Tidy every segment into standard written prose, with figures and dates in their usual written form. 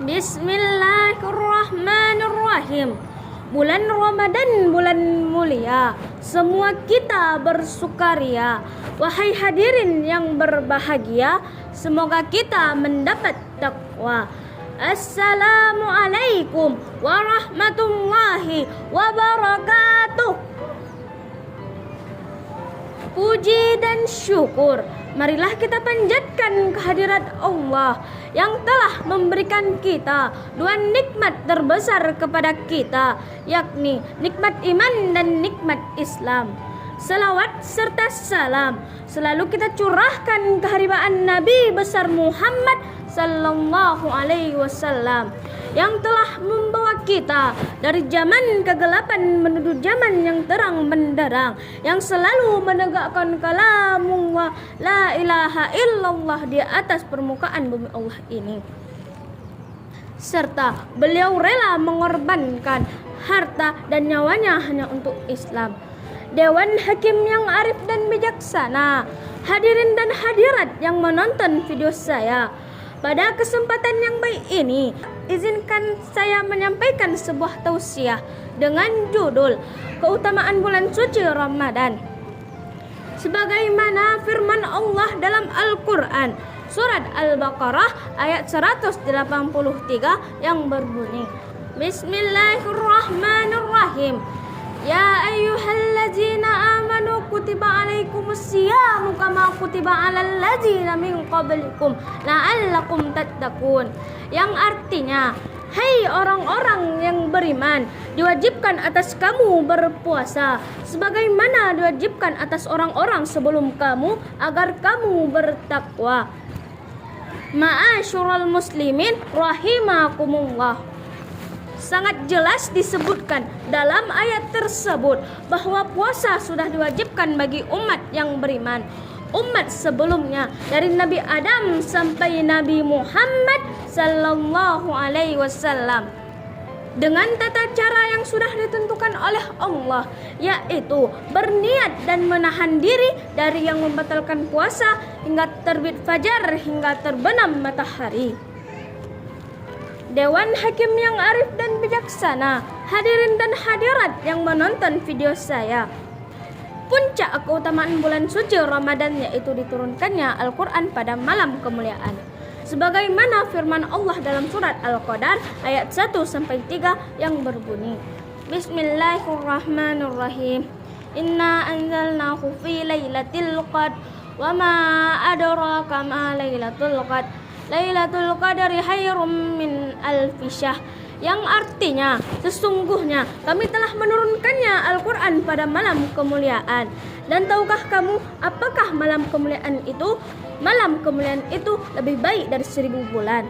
Bismillahirrahmanirrahim. Bulan Ramadan bulan mulia, semua kita bersukaria. Wahai hadirin yang berbahagia, semoga kita mendapat takwa. Assalamualaikum warahmatullahi wabarakatuh. Puji dan syukur, marilah kita panjatkan kehadirat Allah yang telah memberikan kita dua nikmat terbesar kepada kita, yakni nikmat iman dan nikmat Islam. Salawat serta salam selalu kita curahkan keharibaan Nabi besar Muhammad sallallahu alaihi wasallam yang telah membawa kita dari zaman kegelapan menuju zaman yang terang benderang, yang selalu menegakkan kalamullah la ilaha illallah di atas permukaan bumi Allah ini. Serta beliau rela mengorbankan harta dan nyawanya hanya untuk Islam. Dewan Hakim yang arif dan bijaksana, hadirin dan hadirat yang menonton video saya, pada kesempatan yang baik ini, izinkan saya menyampaikan sebuah tausiah dengan judul Keutamaan Bulan Suci Ramadan. Sebagaimana firman Allah dalam Al-Quran, Surat Al-Baqarah ayat 183 yang berbunyi, Bismillahirrahmanirrahim. Ya ayyuhallazina amanu kutiba alaikumus siyamu kama kutiba alal ladzina min qablikum la'allakum tattaqun. Yang artinya, hai orang-orang yang beriman, diwajibkan atas kamu berpuasa sebagaimana diwajibkan atas orang-orang sebelum kamu agar kamu bertakwa. Ma'asyiral muslimin rahimakumullah. Sangat jelas disebutkan dalam ayat tersebut bahwa puasa sudah diwajibkan bagi umat yang beriman, umat sebelumnya dari Nabi Adam sampai Nabi Muhammad sallallahu alaihi wasallam, dengan tata cara yang sudah ditentukan oleh Allah, yaitu berniat dan menahan diri dari yang membatalkan puasa hingga terbit fajar hingga terbenam matahari. Dewan Hakim yang arif dan bijaksana, hadirin dan hadirat yang menonton video saya, puncak keutamaan bulan suci Ramadan yaitu diturunkannya Al-Quran pada malam kemuliaan. Sebagaimana firman Allah dalam surat Al-Qadar ayat 1-3 yang berbunyi, Bismillahirrahmanirrahim. Inna anzalnahu fi lailatul qadr wa ma adraka ma lailatul qadr. Lailatul Qadri khairum min alfi syahr, yang artinya sesungguhnya kami telah menurunkannya Al-Quran pada malam kemuliaan. Dan tahukah kamu apakah malam kemuliaan itu? Malam kemuliaan itu lebih baik dari 1000 bulan.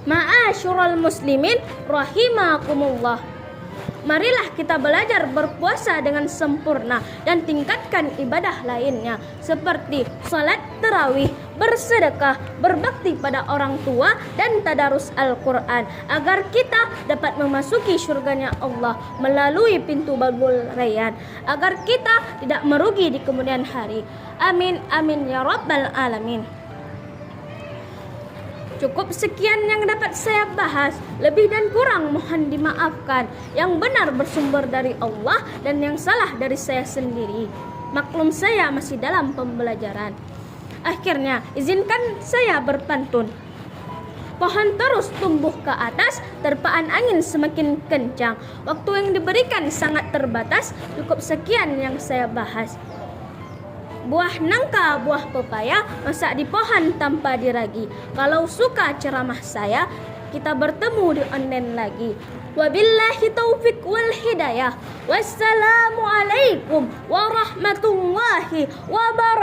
Ma'asyiral muslimin rahimakumullah. Marilah kita belajar berpuasa dengan sempurna dan tingkatkan ibadah lainnya seperti salat tarawih, bersedekah, berbakti pada orang tua dan tadarus Al-Quran agar kita dapat memasuki surganya Allah melalui pintu babul rayyan, agar kita tidak merugi di kemudian hari. Amin amin ya rabbal alamin. Cukup sekian yang dapat saya bahas. Lebih dan kurang mohon dimaafkan. Yang benar bersumber dari Allah dan yang salah dari saya sendiri. Maklum saya masih dalam pembelajaran. Akhirnya izinkan saya berpantun. Pohon terus tumbuh ke atas, terpaan angin semakin kencang. Waktu yang diberikan sangat terbatas. Cukup sekian yang saya bahas. Buah nangka, buah pepaya, masak di pohon tanpa diragi. Kalau suka ceramah saya, kita bertemu di online lagi. Wabillahi taufik wal hidayah. Wassalamualaikum warahmatullahi wabarakatuh.